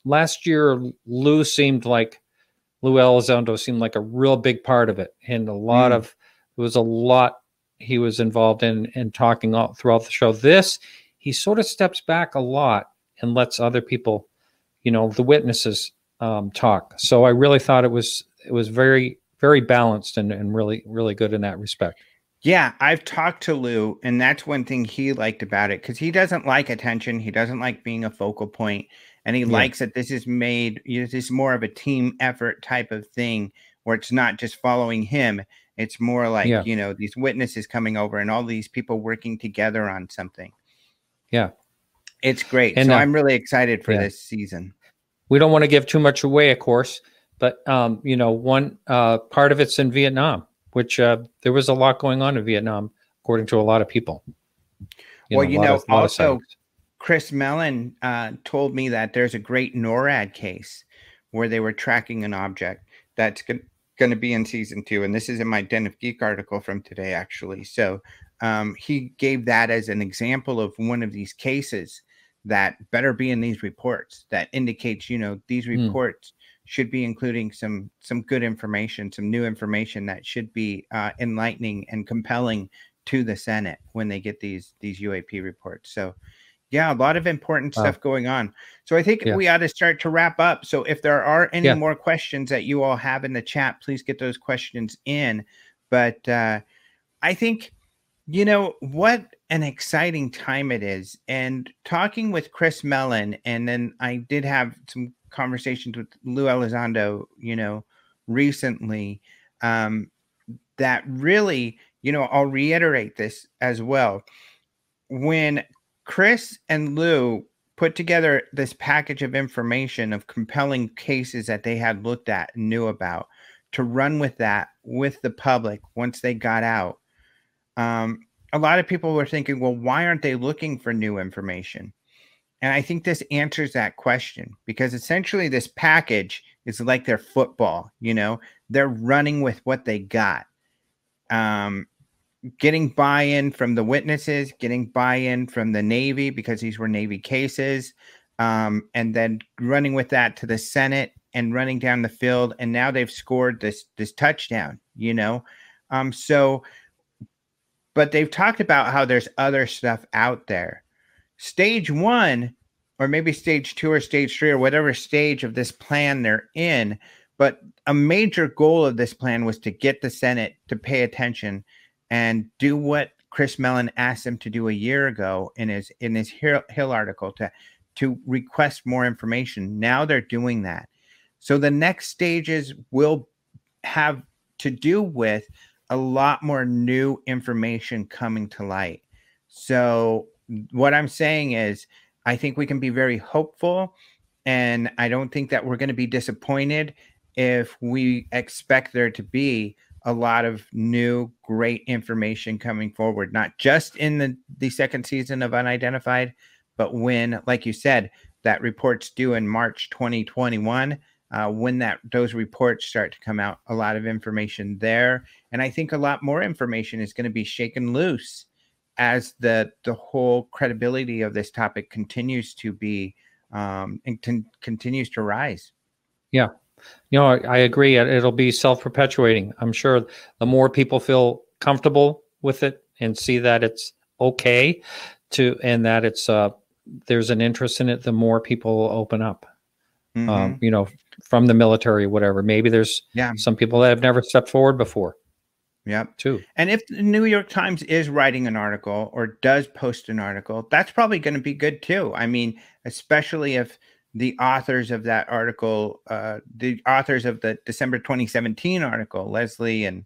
Speaker 2: last year Lou Elizondo seemed like a real big part of it, and it was a lot he was involved in and talking all throughout the show. This, he sort of steps back a lot and lets other people, you know, the witnesses talk. So I really thought it was very, very balanced and really, really good in that respect.
Speaker 1: Yeah, I've talked to Lou, and that's one thing he liked about it, because he doesn't like attention. He doesn't like being a focal point, and he likes that this is made, you know, this is more of a team effort type of thing, where it's not just following him. It's more like, you know, these witnesses coming over and all these people working together on something.
Speaker 2: Yeah.
Speaker 1: It's great. And so I'm really excited for this season.
Speaker 2: We don't want to give too much away, of course, but, you know, one part of it's in Vietnam, which there was a lot going on in Vietnam, according to a lot of people.
Speaker 1: Also, Chris Melon told me that there's a great NORAD case where they were tracking an object that's going to be in season 2. And this is in my Den of Geek article from today, actually. So he gave that as an example of one of these cases that better be in these reports, that indicates, you know, these reports should be including some good information, some new information that should be enlightening and compelling to the Senate when they get these UAP reports. So yeah, a lot of important stuff going on. So I think we ought to start to wrap up. So if there are any more questions that you all have in the chat, please get those questions in. But I think, you know, what an exciting time it is. And talking with Chris Melon, and then I did have some conversations with Lou Elizondo, you know, recently, that really, you know, I'll reiterate this as well. When Chris and Lou put together this package of information of compelling cases that they had looked at and knew about, to run with that with the public once they got out, a lot of people were thinking, well, why aren't they looking for new information? And I think this answers that question, because essentially this package is like their football, you know, they're running with what they got. Getting buy-in from the witnesses, getting buy-in from the Navy, because these were Navy cases, and then running with that to the Senate and running down the field. And now they've scored this touchdown, you know? But they've talked about how there's other stuff out there. Stage 1, or maybe stage 2 or stage 3 or whatever stage of this plan they're in. But a major goal of this plan was to get the Senate to pay attention and do what Chris Mellon asked them to do a year ago in his Hill article, to request more information. Now they're doing that. So the next stages will have to do with a lot more new information coming to light. So what I'm saying is, I think we can be very hopeful, and I don't think that we're going to be disappointed if we expect there to be a lot of new great information coming forward, not just in the second season of Unidentified, but when, like you said, that report's due in March 2021. When those reports start to come out, a lot of information there, and I think a lot more information is going to be shaken loose as the whole credibility of this topic continues to be and continues to rise.
Speaker 2: Yeah. I agree. It'll be self-perpetuating. I'm sure the more people feel comfortable with it and see that it's okay and that it's there's an interest in it, the more people will open up. From the military, whatever. Maybe there's some people that have never stepped forward before.
Speaker 1: Yep.
Speaker 2: Too.
Speaker 1: And if the New York Times is writing an article or does post an article, that's probably going to be good too. I mean, especially if the authors of that article, the authors of the December 2017 article, Leslie and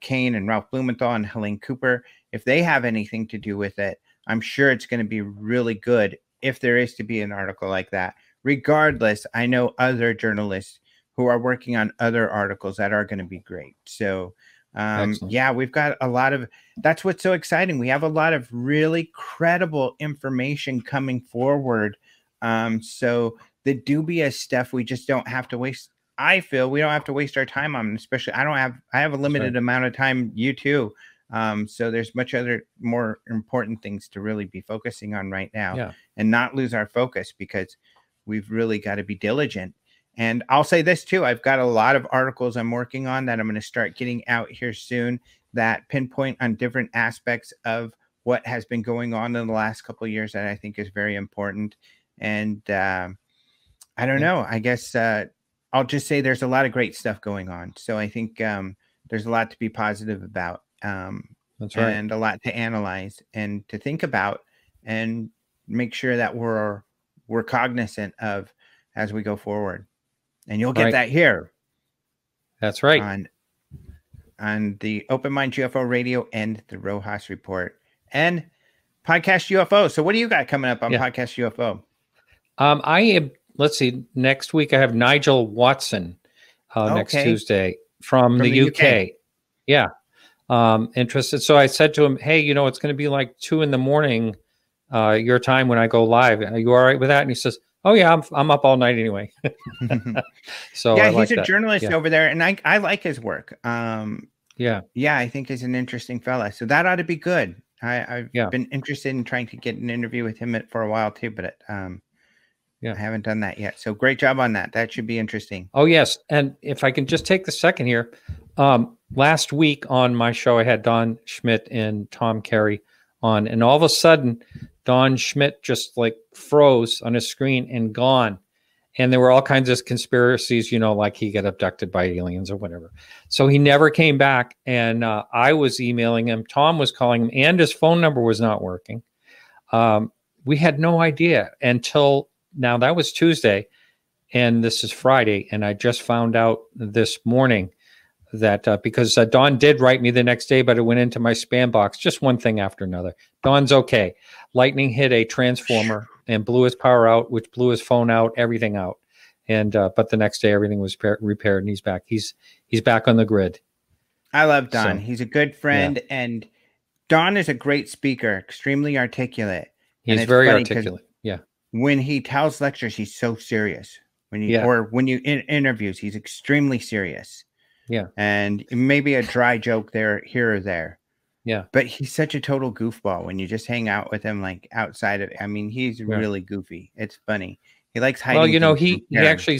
Speaker 1: Kane and Ralph Blumenthal and Helene Cooper, if they have anything to do with it, I'm sure it's going to be really good if there is to be an article like that. Regardless, I know other journalists who are working on other articles that are going to be great. So, we've got a lot of, that's what's so exciting. We have a lot of really credible information coming forward. So the dubious stuff, we just don't have to waste. I feel we don't have to waste our time on, especially I have a limited amount of time. You too. So there's much more important things to really be focusing on right now and not lose our focus, because we've really got to be diligent. And I'll say this too, I've got a lot of articles I'm working on that I'm going to start getting out here soon that pinpoint on different aspects of what has been going on in the last couple of years that I think is very important. And I don't know, I guess I'll just say there's a lot of great stuff going on. So I think there's a lot to be positive about.
Speaker 2: That's right.
Speaker 1: And a lot to analyze and to think about and make sure that we're cognizant of as we go forward. And you'll get that here.
Speaker 2: That's right.
Speaker 1: On the Open Mind UFO Radio and the Rojas Report and Podcast UFO. So what do you got coming up on Podcast UFO?
Speaker 2: Let's see, next week I have Nigel Watson next Tuesday from the UK. Yeah. Interested. So I said to him, hey, it's going to be like 2 a.m. Your time when I go live. Are you all right with that? And he says, oh yeah, I'm up all night anyway. So
Speaker 1: yeah,
Speaker 2: he's
Speaker 1: a journalist over there, and I like his work.
Speaker 2: Yeah,
Speaker 1: I think he's an interesting fella. So that ought to be good. I've been interested in trying to get an interview with him for a while too, but I haven't done that yet. So great job on that. That should be interesting.
Speaker 2: Oh yes, and if I can just take the second here, last week on my show I had Don Schmidt and Tom Carey on, and all of a sudden Don Schmidt just like froze on his screen and gone. And there were all kinds of conspiracies, like he got abducted by aliens or whatever. So he never came back. And I was emailing him. Tom was calling him, and his phone number was not working. We had no idea until now. That was Tuesday, and this is Friday. And I just found out this morning that because Dawn did write me the next day, but it went into my spam box, just one thing after another. Dawn's okay. Lightning hit a transformer and blew his power out, which blew his phone out, everything out. And but the next day everything was repaired and he's back. He's back on the grid.
Speaker 1: I love Don. He's a good friend, and Don is a great speaker, extremely articulate.
Speaker 2: He's very articulate. Yeah.
Speaker 1: When he tells lectures, he's so serious. When you interviews, he's extremely serious.
Speaker 2: Yeah. And
Speaker 1: maybe a dry joke here or there.
Speaker 2: Yeah.
Speaker 1: But he's such a total goofball when you just hang out with him, like outside of, he's really goofy. It's funny. He likes hiding.
Speaker 2: Well, he actually,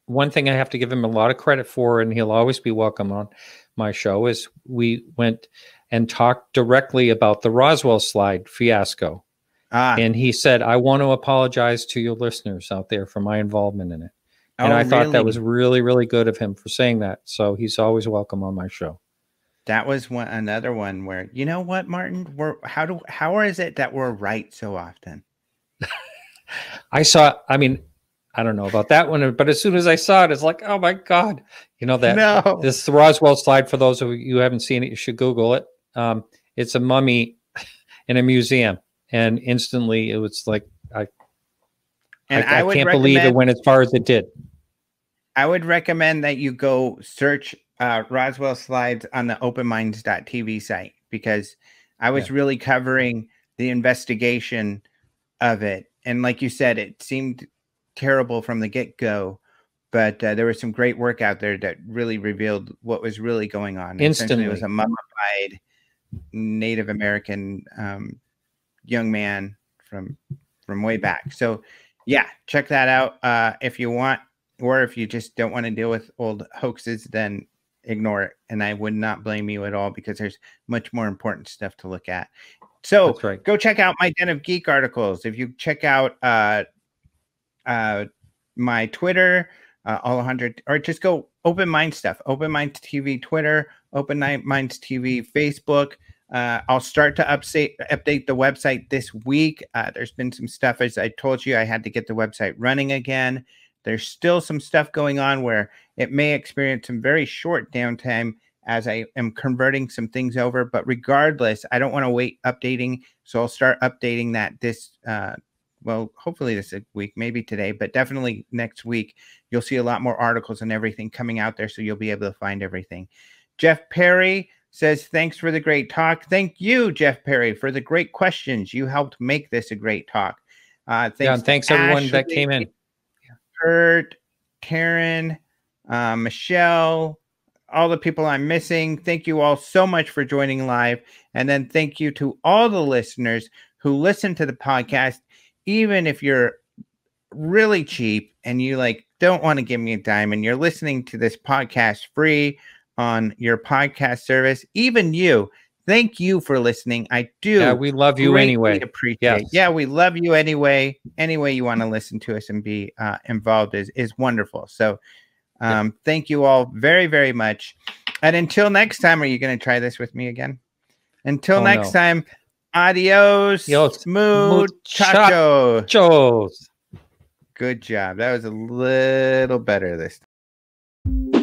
Speaker 2: one thing I have to give him a lot of credit for, and he'll always be welcome on my show, is we went and talked directly about the Roswell slide fiasco. And he said, I want to apologize to your listeners out there for my involvement in it. And I thought that was really, really good of him for saying that. So he's always welcome on my show.
Speaker 1: That was another one where, you know what, Martin, how is it that we're right so often?
Speaker 2: I don't know about that one, but as soon as I saw it, it's like, oh my God, this Roswell slide, for those of you who haven't seen it, you should Google it. It's a mummy in a museum. And instantly it was like,
Speaker 1: And
Speaker 2: I can't believe it went as far as it did.
Speaker 1: I would recommend that you go search Roswell Slides on the openminds.tv site, because I was really covering the investigation of it. And like you said, it seemed terrible from the get-go, but there was some great work out there that really revealed what was really going on.
Speaker 2: Instantly.
Speaker 1: Essentially, it was a mummified Native American young man from way back. So yeah, check that out if you want, or if you just don't want to deal with old hoaxes, then ignore it. And I would not blame you at all, because there's much more important stuff to look at. So go check out my Den of Geek articles. If you check out my Twitter, Alejandro, or just go Open Mind stuff, Open Minds TV Twitter, Open Minds TV Facebook. I'll start to update the website this week. There's been some stuff, as I told you, I had to get the website running again. There's still some stuff going on where it may experience some very short downtime as I am converting some things over. But regardless, I don't want to wait updating. So I'll start updating that this, well, hopefully this week, maybe today, but definitely next week. You'll see a lot more articles and everything coming out there, so you'll be able to find everything. Jeff Perry says, thanks for the great talk. Thank you, Jeff Perry, for the great questions. You helped make this a great talk.
Speaker 2: Thanks everyone that came in.
Speaker 1: Kurt, Karen, Michelle, all the people I'm missing. Thank you all so much for joining live. And then thank you to all the listeners who listen to the podcast. Even if you're really cheap and you don't want to give me a dime, and you're listening to this podcast free on your podcast service, even you, thank you for listening. I do.
Speaker 2: Yeah, we love you anyway.
Speaker 1: Appreciate. Yes. Yeah, we love you anyway. Any way you want to listen to us and be involved is wonderful. So thank you all very, very much. And until next time, are you going to try this with me again? Until next time, adios, muchachos. Good job. That was a little better this time.